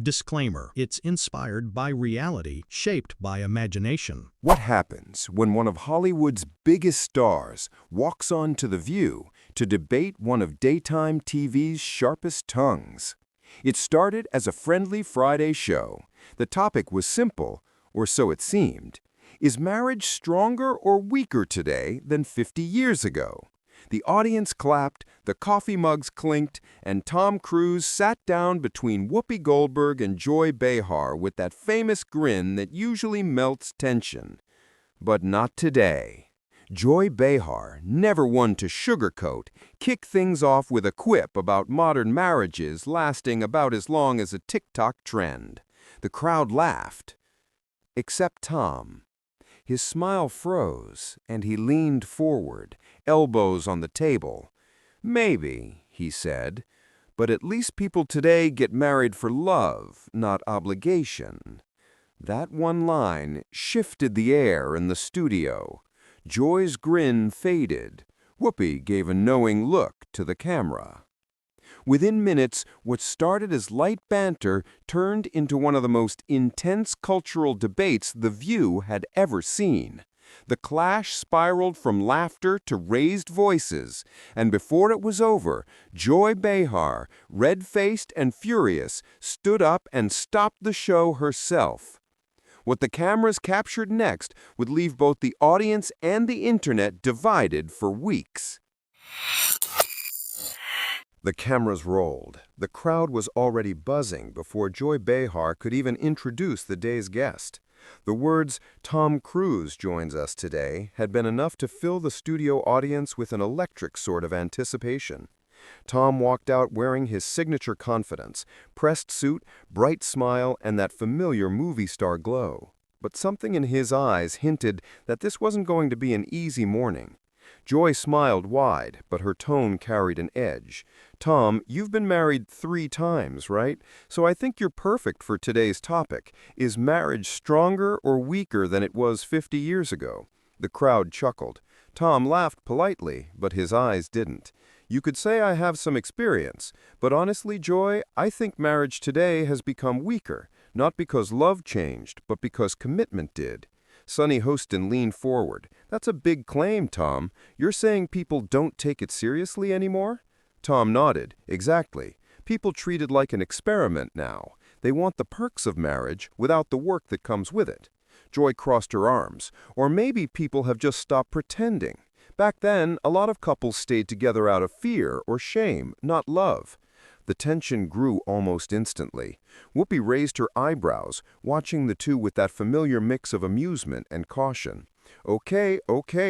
Disclaimer: it's inspired by reality, shaped by imagination. What happens when one of Hollywood's biggest stars walks on to The View to debate one of daytime TV's sharpest tongues? It started as a friendly Friday show. The topic was simple, or so it seemed. Is marriage stronger or weaker today than 50 years ago? The audience clapped, the coffee mugs clinked, and Tom Cruise sat down between Whoopi Goldberg and Joy Behar with that famous grin that usually melts tension. But not today. Joy Behar, never one to sugarcoat, kicked things off with a quip about modern marriages lasting about as long as a TikTok trend. The crowd laughed. Except Tom. His smile froze, and he leaned forward, elbows on the table. "Maybe," he said, "but at least people today get married for love, not obligation." That one line shifted the air in the studio. Joy's grin faded. Whoopi gave a knowing look to the camera. Within minutes, what started as light banter turned into one of the most intense cultural debates The View had ever seen. The clash spiraled from laughter to raised voices, and before it was over, Joy Behar, red-faced and furious, stood up and stopped the show herself. What the cameras captured next would leave both the audience and the internet divided for weeks. The cameras rolled. The crowd was already buzzing before Joy Behar could even introduce the day's guest. The words, "Tom Cruise joins us today," had been enough to fill the studio audience with an electric sort of anticipation. Tom walked out wearing his signature confidence, pressed suit, bright smile, and that familiar movie star glow. But something in his eyes hinted that this wasn't going to be an easy morning. Joy smiled wide, but her tone carried an edge. "Tom, you've been married 3 times, right? So I think you're perfect for today's topic. Is marriage stronger or weaker than it was 50 years ago?" The crowd chuckled. Tom laughed politely, but his eyes didn't. "You could say I have some experience, but honestly, Joy, I think marriage today has become weaker, not because love changed, but because commitment did." Sonny Hostin leaned forward. "That's a big claim, Tom. You're saying people don't take it seriously anymore?" Tom nodded. "Exactly. People treat it like an experiment now. They want the perks of marriage without the work that comes with it." Joy crossed her arms. "Or maybe people have just stopped pretending. Back then, a lot of couples stayed together out of fear or shame, not love." The tension grew almost instantly. Whoopi raised her eyebrows, watching the two with that familiar mix of amusement and caution. Okay,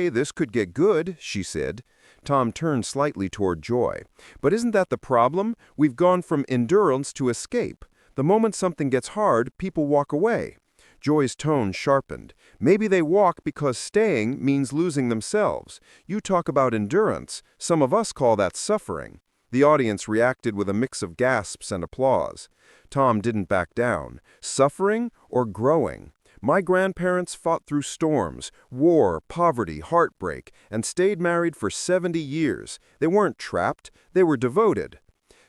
this could get good," she said. Tom turned slightly toward Joy. "But isn't that the problem? We've gone from endurance to escape. The moment something gets hard, people walk away." Joy's tone sharpened. "Maybe they walk because staying means losing themselves. You talk about endurance. Some of us call that suffering." The audience reacted with a mix of gasps and applause. Tom didn't back down. "Suffering or growing? My grandparents fought through storms, war, poverty, heartbreak, and stayed married for 70 years. They weren't trapped, they were devoted."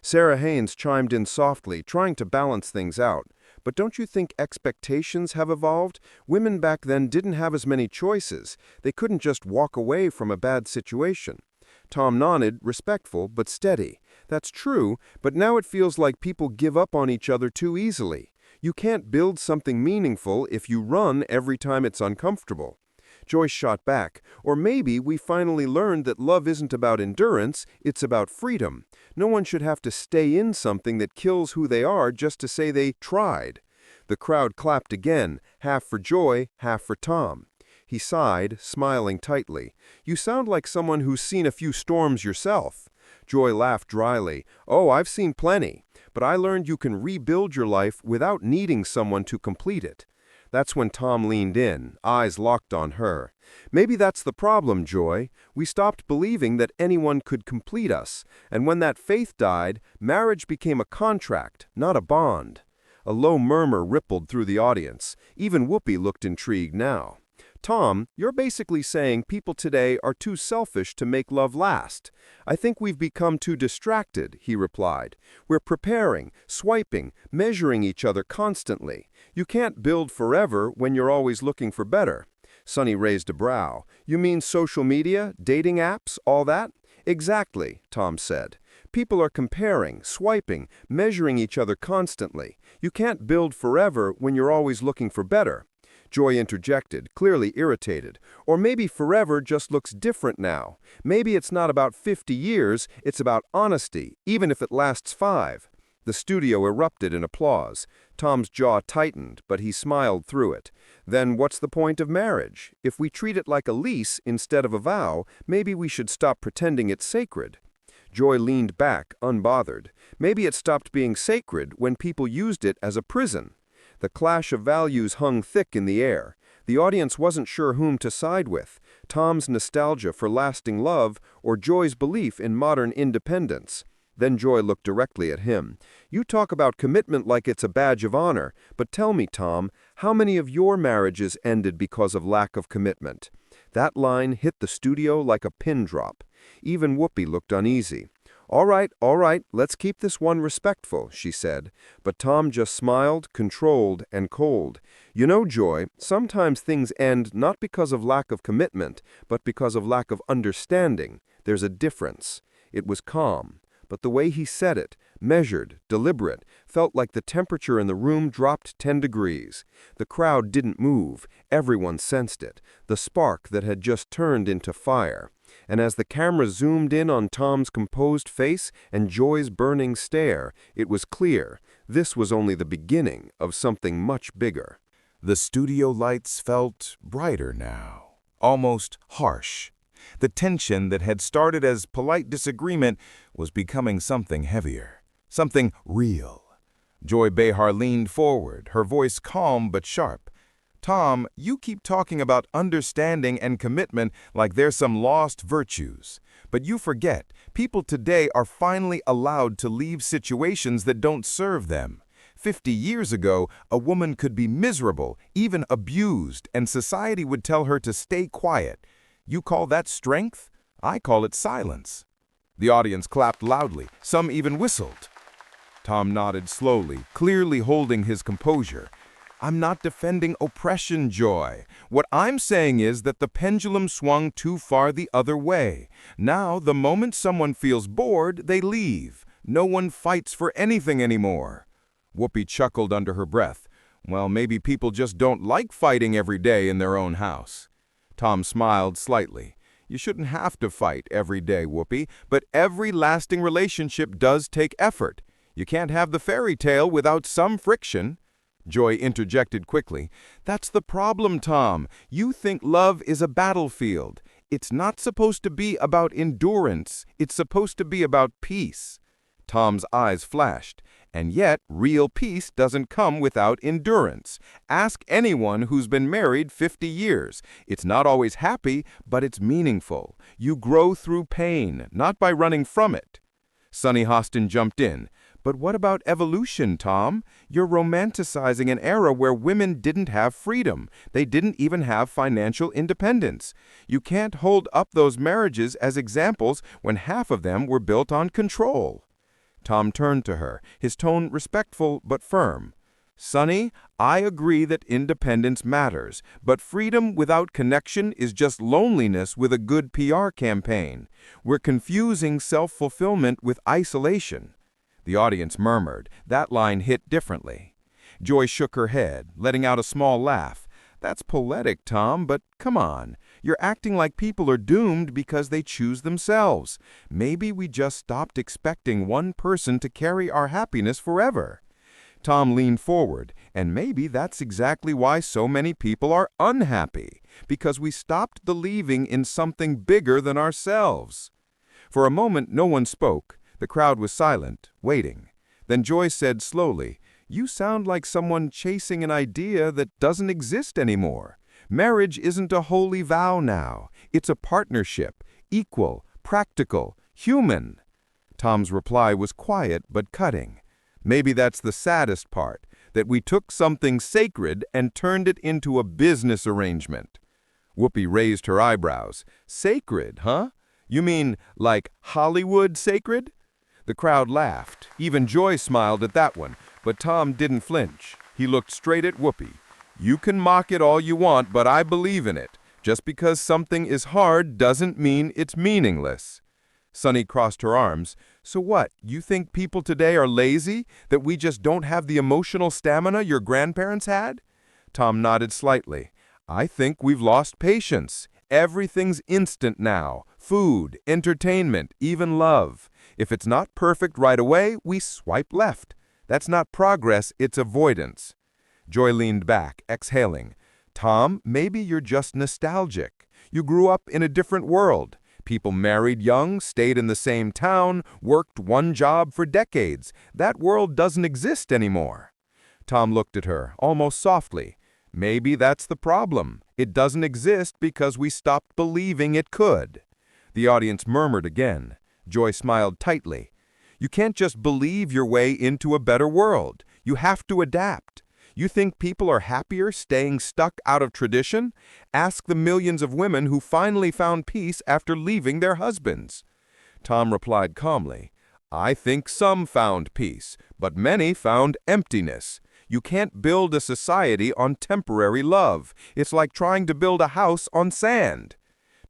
Sarah Haynes chimed in softly, trying to balance things out. "But don't you think expectations have evolved? Women back then didn't have as many choices. They couldn't just walk away from a bad situation." Tom nodded, respectful but steady. "That's true, but now it feels like people give up on each other too easily. You can't build something meaningful if you run every time it's uncomfortable." Joyce shot back. "Or maybe we finally learned that love isn't about endurance, it's about freedom. No one should have to stay in something that kills who they are just to say they tried." The crowd clapped again, half for Joy, half for Tom. He sighed, smiling tightly. "You sound like someone who's seen a few storms yourself." Joy laughed dryly. "Oh, I've seen plenty, but I learned you can rebuild your life without needing someone to complete it." That's when Tom leaned in, eyes locked on her. "Maybe that's the problem, Joy. We stopped believing that anyone could complete us, and when that faith died, marriage became a contract, not a bond." A low murmur rippled through the audience. Even Whoopi looked intrigued now. Tom, you're basically saying people today are too selfish to make love last. I think we've become too distracted, he replied. We're preparing, swiping, measuring each other constantly. You can't build forever when you're always looking for better. Sonny raised a brow. You mean social media, dating apps, all that? Exactly, Tom said. People are comparing, swiping, measuring each other constantly. You can't build forever when you're always looking for better. Joy interjected, clearly irritated. Or maybe forever just looks different now. Maybe it's not about 50 years, it's about honesty, even if it lasts 5. The studio erupted in applause. Tom's jaw tightened, but he smiled through it. Then what's the point of marriage? If we treat it like a lease instead of a vow, maybe we should stop pretending it's sacred. Joy leaned back, unbothered. Maybe it stopped being sacred when people used it as a prison. The clash of values hung thick in the air. The audience wasn't sure whom to side with, Tom's nostalgia for lasting love or Joy's belief in modern independence. Then Joy looked directly at him. You talk about commitment like it's a badge of honor, but tell me, Tom, how many of your marriages ended because of lack of commitment? That line hit the studio like a pin drop. Even Whoopi looked uneasy. All right, let's keep this one respectful, she said. But Tom just smiled, controlled, and cold. You know, Joy, sometimes things end not because of lack of commitment, but because of lack of understanding. There's a difference. It was calm. But the way he said it, measured, deliberate, felt like the temperature in the room dropped 10 degrees. The crowd didn't move. Everyone sensed it, the spark that had just turned into fire. And as the camera zoomed in on Tom's composed face and Joy's burning stare, it was clear this was only the beginning of something much bigger. The studio lights felt brighter now, almost harsh. The tension that had started as polite disagreement was becoming something heavier, something real. Joy Behar leaned forward, her voice calm but sharp. Tom, you keep talking about understanding and commitment like they're some lost virtues. But you forget, people today are finally allowed to leave situations that don't serve them. 50 years ago, a woman could be miserable, even abused, and society would tell her to stay quiet. You call that strength? I call it silence. The audience clapped loudly. Some even whistled. Tom nodded slowly, clearly holding his composure. I'm not defending oppression, Joy. What I'm saying is that the pendulum swung too far the other way. Now, the moment someone feels bored, they leave. No one fights for anything anymore. Whoopi chuckled under her breath. Well, maybe people just don't like fighting every day in their own house. Tom smiled slightly. You shouldn't have to fight every day, Whoopi, but every lasting relationship does take effort. You can't have the fairy tale without some friction. Joy interjected quickly. That's the problem, Tom. You think love is a battlefield. It's not supposed to be about endurance. It's supposed to be about peace. Tom's eyes flashed. And yet, real peace doesn't come without endurance. Ask anyone who's been married 50 years. It's not always happy, but it's meaningful. You grow through pain, not by running from it. Sonny Hostin jumped in. But what about evolution, Tom? You're romanticizing an era where women didn't have freedom. They didn't even have financial independence. You can't hold up those marriages as examples when half of them were built on control. Tom turned to her, his tone respectful but firm. Sonny, I agree that independence matters, but freedom without connection is just loneliness with a good PR campaign. We're confusing self-fulfillment with isolation. The audience murmured. That line hit differently. Joy shook her head, letting out a small laugh. That's poetic, Tom, but come on. You're acting like people are doomed because they choose themselves. Maybe we just stopped expecting one person to carry our happiness forever. Tom leaned forward, and maybe that's exactly why so many people are unhappy, because we stopped believing in something bigger than ourselves. For a moment, no one spoke. The crowd was silent, waiting. Then Joy said slowly, You sound like someone chasing an idea that doesn't exist anymore. Marriage isn't a holy vow now. It's a partnership, equal, practical, human. Tom's reply was quiet but cutting. Maybe that's the saddest part, that we took something sacred and turned it into a business arrangement. Whoopi raised her eyebrows. Sacred, huh? You mean like Hollywood sacred? The crowd laughed. Even Joy smiled at that one, but Tom didn't flinch. He looked straight at Whoopi. You can mock it all you want, but I believe in it. Just because something is hard doesn't mean it's meaningless. Sunny crossed her arms. So what, you think people today are lazy? That we just don't have the emotional stamina your grandparents had? Tom nodded slightly. I think we've lost patience. Everything's instant now. Food, entertainment, even love. If it's not perfect right away, we swipe left. That's not progress, it's avoidance. Joy leaned back, exhaling. Tom, maybe you're just nostalgic. You grew up in a different world. People married young, stayed in the same town, worked one job for decades. That world doesn't exist anymore. Tom looked at her, almost softly. Maybe that's the problem. It doesn't exist because we stopped believing it could. The audience murmured again. Joy smiled tightly. You can't just believe your way into a better world. You have to adapt. You think people are happier staying stuck out of tradition? Ask the millions of women who finally found peace after leaving their husbands. Tom replied calmly, I think some found peace, but many found emptiness. You can't build a society on temporary love. It's like trying to build a house on sand.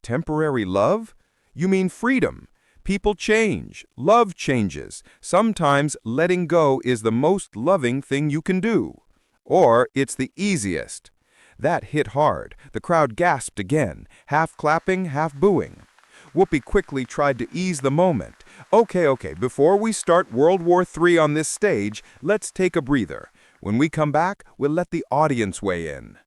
Temporary love? You mean freedom. People change. Love changes. Sometimes letting go is the most loving thing you can do. Or it's the easiest. That hit hard. The crowd gasped again, half clapping, half booing. Whoopi quickly tried to ease the moment. Okay, before we start World War III on this stage, let's take a breather. When we come back, we'll let the audience weigh in.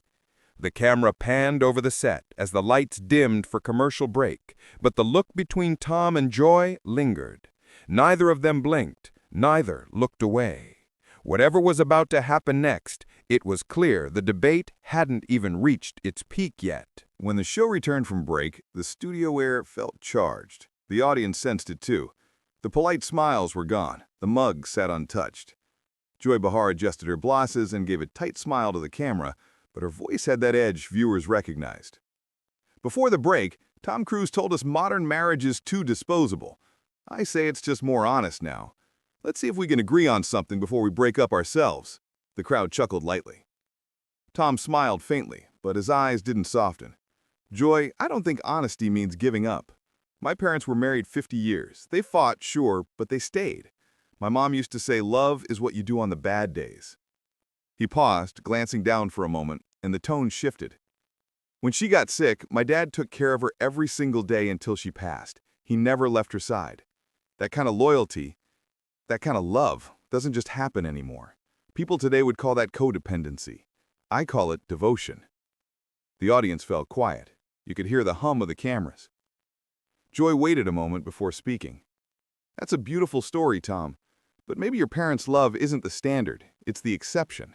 The camera panned over the set as the lights dimmed for commercial break, but the look between Tom and Joy lingered. Neither of them blinked, neither looked away. Whatever was about to happen next, it was clear the debate hadn't even reached its peak yet. When the show returned from break, the studio air felt charged. The audience sensed it too. The polite smiles were gone. The mug sat untouched. Joy Behar adjusted her glasses and gave a tight smile to the camera, but her voice had that edge viewers recognized. Before the break, Tom Cruise told us modern marriage is too disposable. I say it's just more honest now. Let's see if we can agree on something before we break up ourselves. The crowd chuckled lightly. Tom smiled faintly, but his eyes didn't soften. Joy, I don't think honesty means giving up. My parents were married 50 years. They fought, sure, but they stayed. My mom used to say love is what you do on the bad days. He paused, glancing down for a moment, and the tone shifted. When she got sick, my dad took care of her every single day until she passed. He never left her side. That kind of loyalty, that kind of love, doesn't just happen anymore. People today would call that codependency. I call it devotion. The audience fell quiet. You could hear the hum of the cameras. Joy waited a moment before speaking. That's a beautiful story, Tom. But maybe your parents' love isn't the standard, it's the exception.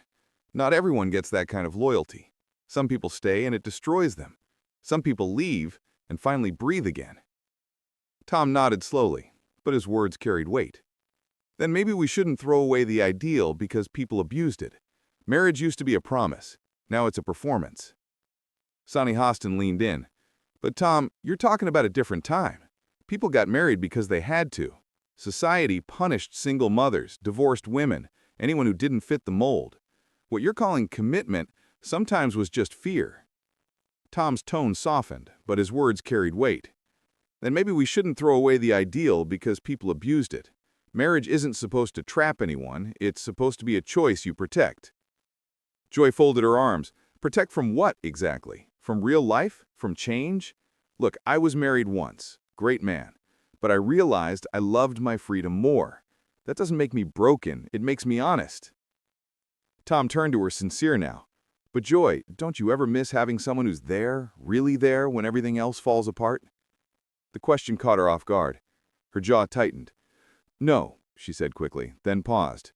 Not everyone gets that kind of loyalty. Some people stay and it destroys them. Some people leave and finally breathe again. Tom nodded slowly, but his words carried weight. Then maybe we shouldn't throw away the ideal because people abused it. Marriage used to be a promise. Now it's a performance. Sonny Hostin leaned in. But Tom, you're talking about a different time. People got married because they had to. Society punished single mothers, divorced women, anyone who didn't fit the mold. What you're calling commitment sometimes was just fear. Tom's tone softened, but his words carried weight. Then maybe we shouldn't throw away the ideal because people abused it. Marriage isn't supposed to trap anyone, it's supposed to be a choice you protect. Joy folded her arms. Protect from what exactly? From real life? From change? Look, I was married once. Great man. But I realized I loved my freedom more. That doesn't make me broken, it makes me honest. Tom turned to her, sincere now. But Joy, don't you ever miss having someone who's there, really there, when everything else falls apart? The question caught her off guard. Her jaw tightened. No, she said quickly, then paused.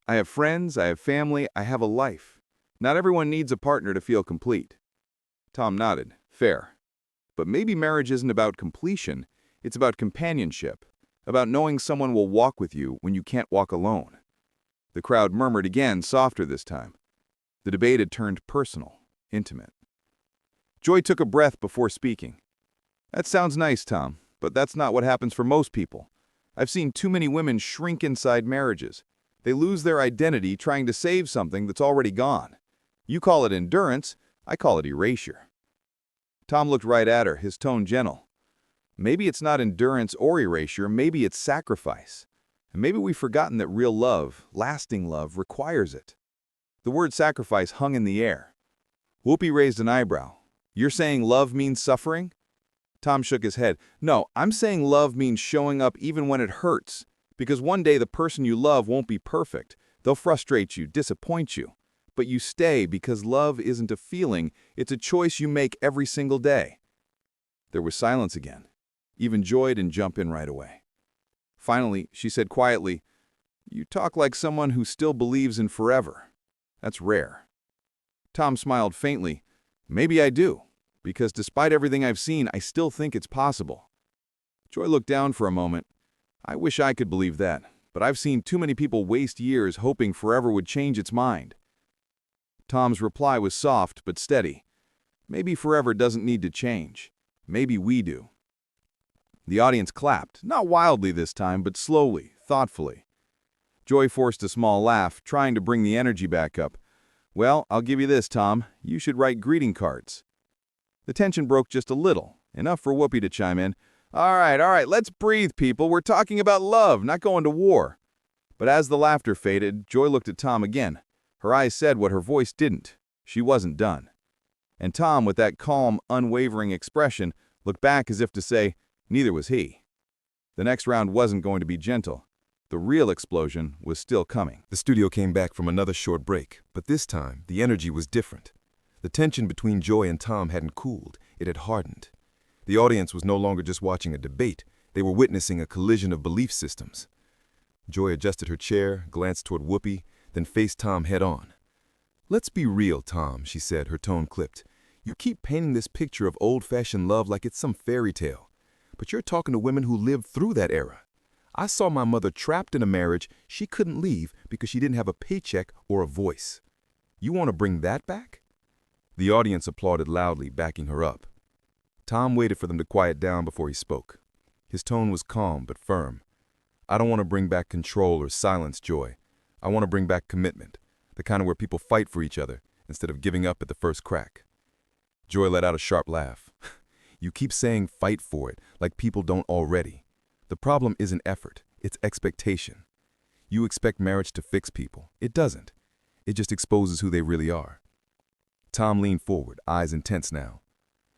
I have friends, I have family, I have a life. Not everyone needs a partner to feel complete. Tom nodded. Fair. But maybe marriage isn't about completion. It's about companionship, about knowing someone will walk with you when you can't walk alone. The crowd murmured again, softer this time. The debate had turned personal, intimate. Joy took a breath before speaking. That sounds nice, Tom, but that's not what happens for most people. I've seen too many women shrink inside marriages. They lose their identity trying to save something that's already gone. You call it endurance, I call it erasure. Tom looked right at her, his tone gentle. Maybe it's not endurance or erasure, maybe it's sacrifice. And maybe we've forgotten that real love, lasting love, requires it. The word sacrifice hung in the air. Whoopi raised an eyebrow. You're saying love means suffering? Tom shook his head. No, I'm saying love means showing up even when it hurts. Because one day the person you love won't be perfect. They'll frustrate you, disappoint you. But you stay because love isn't a feeling, it's a choice you make every single day. There was silence again. Even Joy didn't jump in right away. Finally, she said quietly, You talk like someone who still believes in forever. That's rare. Tom smiled faintly. Maybe I do, because despite everything I've seen, I still think it's possible. Joy looked down for a moment. I wish I could believe that, but I've seen too many people waste years hoping forever would change its mind. Tom's reply was soft but steady. Maybe forever doesn't need to change. Maybe we do. The audience clapped, not wildly this time, but slowly, thoughtfully. Joy forced a small laugh, trying to bring the energy back up. Well, I'll give you this, Tom. You should write greeting cards. The tension broke just a little, enough for Whoopi to chime in. All right, let's breathe, people. We're talking about love, not going to war. But as the laughter faded, Joy looked at Tom again. Her eyes said what her voice didn't. She wasn't done. And Tom, with that calm, unwavering expression, looked back as if to say, neither was he. The next round wasn't going to be gentle. The real explosion was still coming. The studio came back from another short break, but this time, the energy was different. The tension between Joy and Tom hadn't cooled, it had hardened. The audience was no longer just watching a debate, they were witnessing a collision of belief systems. Joy adjusted her chair, glanced toward Whoopi, then faced Tom head-on. Let's be real, Tom, she said, her tone clipped. You keep painting this picture of old-fashioned love like it's some fairy tale. But you're talking to women who lived through that era. I saw my mother trapped in a marriage she couldn't leave because she didn't have a paycheck or a voice. You want to bring that back? The audience applauded loudly, backing her up. Tom waited for them to quiet down before he spoke. His tone was calm but firm. I don't want to bring back control or silence, Joy. I want to bring back commitment, the kind of where people fight for each other instead of giving up at the first crack. Joy let out a sharp laugh. You keep saying fight for it like people don't already. The problem isn't effort, it's expectation. You expect marriage to fix people. It doesn't. It just exposes who they really are. Tom leaned forward, eyes intense now.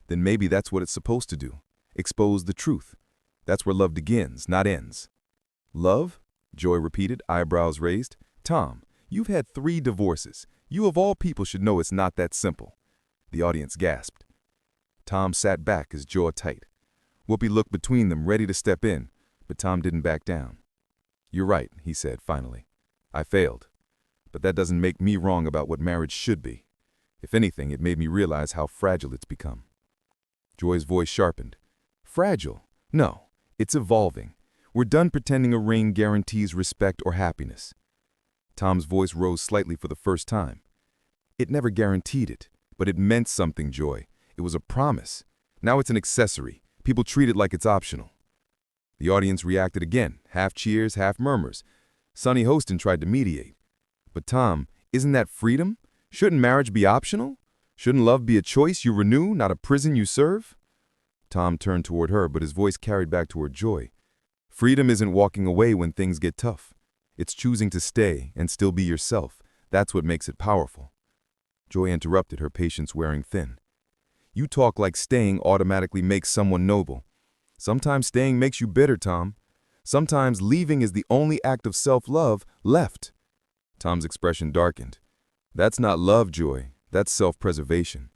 Then maybe that's what it's supposed to do. Expose the truth. That's where love begins, not ends. Love? Joy repeated, eyebrows raised. Tom, you've had 3 divorces. You of all people should know it's not that simple. The audience gasped. Tom sat back, his jaw tight. Whoopi looked between them, ready to step in, but Tom didn't back down. You're right, he said finally. I failed. But that doesn't make me wrong about what marriage should be. If anything, it made me realize how fragile it's become. Joy's voice sharpened. Fragile? No, it's evolving. We're done pretending a ring guarantees respect or happiness. Tom's voice rose slightly for the first time. It never guaranteed it, but it meant something, Joy. It was a promise. Now it's an accessory. People treat it like it's optional. The audience reacted again, half cheers, half murmurs. Sonny Hostin tried to mediate. But Tom, isn't that freedom? Shouldn't marriage be optional? Shouldn't love be a choice you renew, not a prison you serve? Tom turned toward her, but his voice carried back toward Joy. Freedom isn't walking away when things get tough. It's choosing to stay and still be yourself. That's what makes it powerful. Joy interrupted, her patience wearing thin. You talk like staying automatically makes someone noble. Sometimes staying makes you bitter, Tom. Sometimes leaving is the only act of self-love left. Tom's expression darkened. That's not love, Joy. That's self-preservation.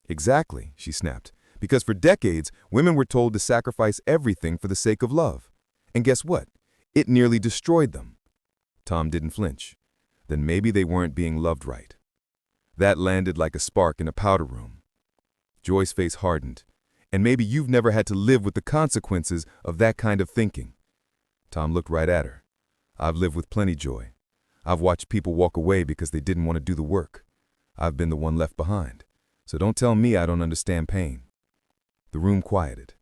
Exactly, she snapped. Because for decades, women were told to sacrifice everything for the sake of love. And guess what? It nearly destroyed them. Tom didn't flinch. Then maybe they weren't being loved right. That landed like a spark in a powder room. Joy's face hardened. And maybe you've never had to live with the consequences of that kind of thinking. Tom looked right at her. I've lived with plenty, Joy. I've watched people walk away because they didn't want to do the work. I've been the one left behind. So don't tell me I don't understand pain." The room quieted.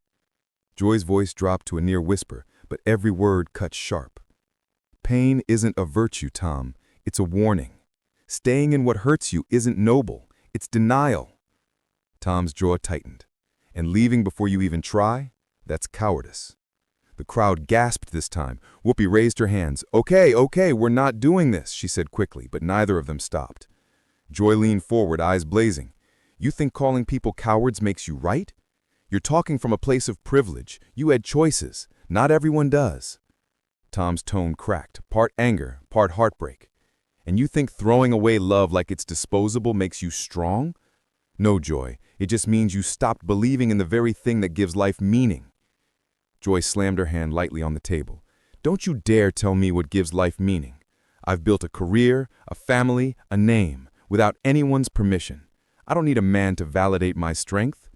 Joy's voice dropped to a near whisper, but every word cut sharp. "Pain isn't a virtue, Tom. It's a warning. Staying in what hurts you isn't noble. It's denial." Tom's jaw tightened. "And leaving before you even try? That's cowardice." The crowd gasped this time. Whoopi raised her hands. Okay, we're not doing this," she said quickly, but neither of them stopped. Joy leaned forward, eyes blazing. "You think calling people cowards makes you right? You're talking from a place of privilege. You had choices. Not everyone does." Tom's tone cracked, part anger, part heartbreak. "And you think throwing away love like it's disposable makes you strong? No, Joy, it just means you stopped believing in the very thing that gives life meaning." Joy slammed her hand lightly on the table. "Don't you dare tell me what gives life meaning. I've built a career, a family, a name, without anyone's permission. I don't need a man to validate my strength."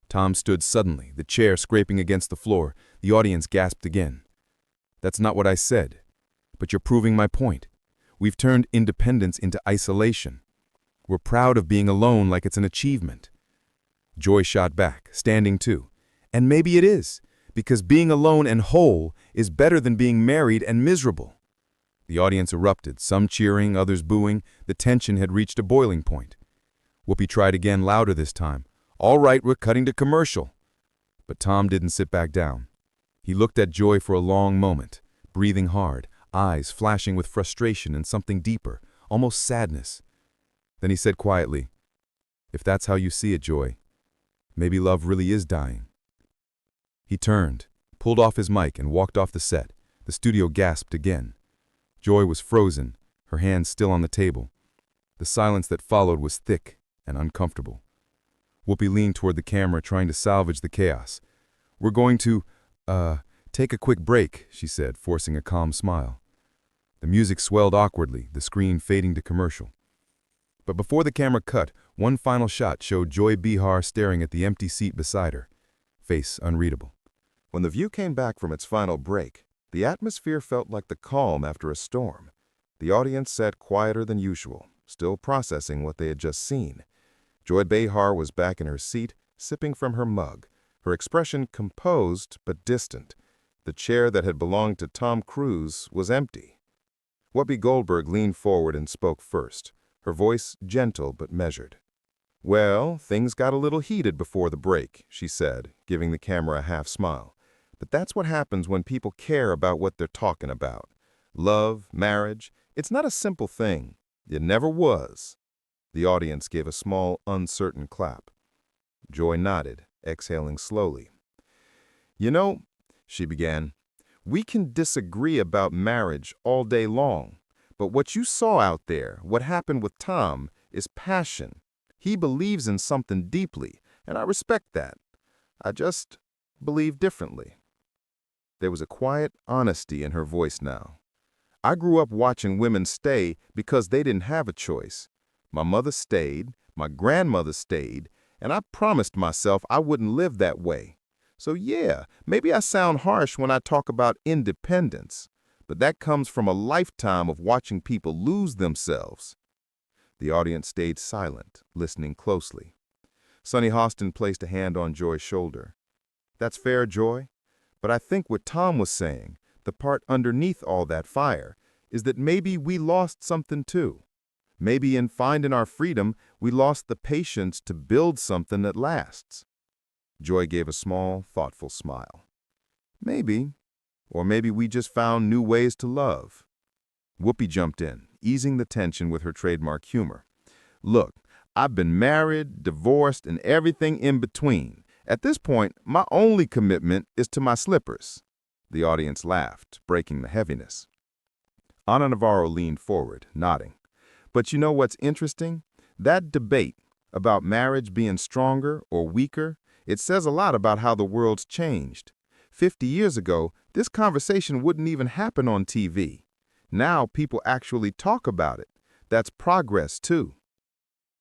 Tom stood suddenly, the chair scraping against the floor. The audience gasped again. "That's not what I said. But you're proving my point. We've turned independence into isolation. We're proud of being alone like it's an achievement." Joy shot back, standing too. "And maybe it is, because being alone and whole is better than being married and miserable." The audience erupted, some cheering, others booing. The tension had reached a boiling point. Whoopi tried again, louder this time. "All right, we're cutting to commercial." But Tom didn't sit back down. He looked at Joy for a long moment, breathing hard, eyes flashing with frustration and something deeper, almost sadness. Then he said quietly, "If that's how you see it, Joy, maybe love really is dying." He turned, pulled off his mic, and walked off the set. The studio gasped again. Joy was frozen, her hands still on the table. The silence that followed was thick and uncomfortable. Whoopi leaned toward the camera, trying to salvage the chaos. "We're going to, take a quick break," she said, forcing a calm smile. The music swelled awkwardly, the screen fading to commercial. But before the camera cut, one final shot showed Joy Behar staring at the empty seat beside her, face unreadable. When the view came back from its final break, the atmosphere felt like the calm after a storm. The audience sat quieter than usual, still processing what they had just seen. Joy Behar was back in her seat, sipping from her mug, her expression composed but distant. The chair that had belonged to Tom Cruise was empty. Whoopi Goldberg leaned forward and spoke first, her voice gentle but measured. "Well, things got a little heated before the break," she said, giving the camera a half smile. "But that's what happens when people care about what they're talking about. Love, marriage, it's not a simple thing. It never was." The audience gave a small, uncertain clap. Joy nodded, exhaling slowly. "You know," she began, "we can disagree about marriage all day long, but what you saw out there, what happened with Tom, is passion. He believes in something deeply, and I respect that. I just believe differently." There was a quiet honesty in her voice now. "I grew up watching women stay because they didn't have a choice. My mother stayed, my grandmother stayed, and I promised myself I wouldn't live that way. So yeah, maybe I sound harsh when I talk about independence, but that comes from a lifetime of watching people lose themselves." The audience stayed silent, listening closely. Sonny Hostin placed a hand on Joy's shoulder. "That's fair, Joy. But I think what Tom was saying, the part underneath all that fire, is that maybe we lost something too. Maybe in finding our freedom, we lost the patience to build something that lasts." Joy gave a small, thoughtful smile. "Maybe. Or maybe we just found new ways to love." Whoopi jumped in, easing the tension with her trademark humor. "Look, I've been married, divorced, and everything in between. At this point, my only commitment is to my slippers." The audience laughed, breaking the heaviness. Ana Navarro leaned forward, nodding. "But you know what's interesting? That debate about marriage being stronger or weaker, it says a lot about how the world's changed. 50 years ago, this conversation wouldn't even happen on TV. Now people actually talk about it. That's progress, too."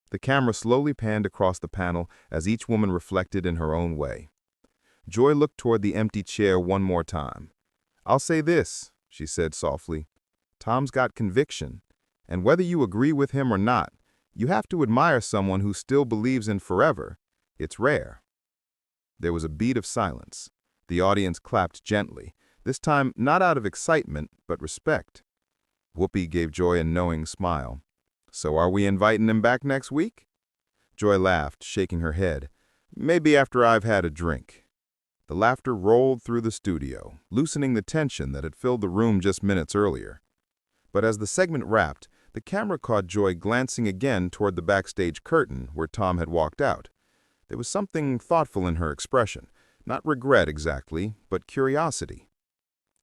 The camera slowly panned across the panel as each woman reflected in her own way. Joy looked toward the empty chair one more time. "I'll say this," she said softly. "Tom's got conviction, and whether you agree with him or not, You have to admire someone who still believes in forever. It's rare. There was a beat of silence. The audience clapped gently, this time not out of excitement, but respect. Whoopi gave Joy a knowing smile. So are we inviting him back next week? Joy laughed, shaking her head. Maybe after I've had a drink. The laughter rolled through the studio, loosening the tension that had filled the room just minutes earlier. But as the segment wrapped, the camera caught Joy glancing again toward the backstage curtain where Tom had walked out. There was something thoughtful in her expression, not regret exactly, but curiosity.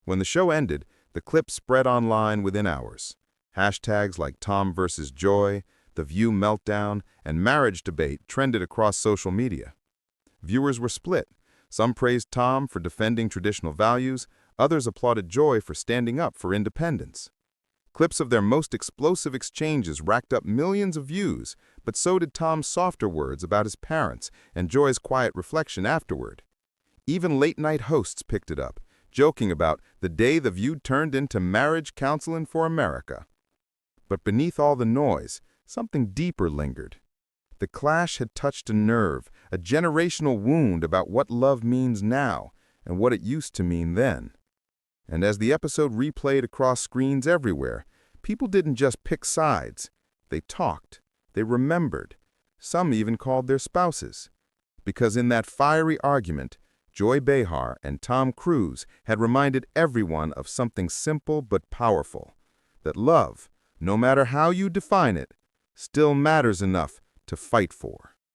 When the show ended, the clip spread online within hours. Hashtags like Tom versus Joy, The View meltdown, and marriage debate trended across social media. Viewers were split. Some praised Tom for defending traditional values, others applauded Joy for standing up for independence. Clips of their most explosive exchanges racked up millions of views, but so did Tom's softer words about his parents and Joy's quiet reflection afterward. Even late-night hosts picked it up, joking about the day The View turned into marriage counseling for America. But beneath all the noise, something deeper lingered. The clash had touched a nerve, a generational wound about what love means now and what it used to mean then. And as the episode replayed across screens everywhere, people didn't just pick sides. They talked. They remembered. Some even called their spouses. Because in that fiery argument, Joy Behar and Tom Cruise had reminded everyone of something simple but powerful, that love, no matter how you define it, still matters enough to fight for.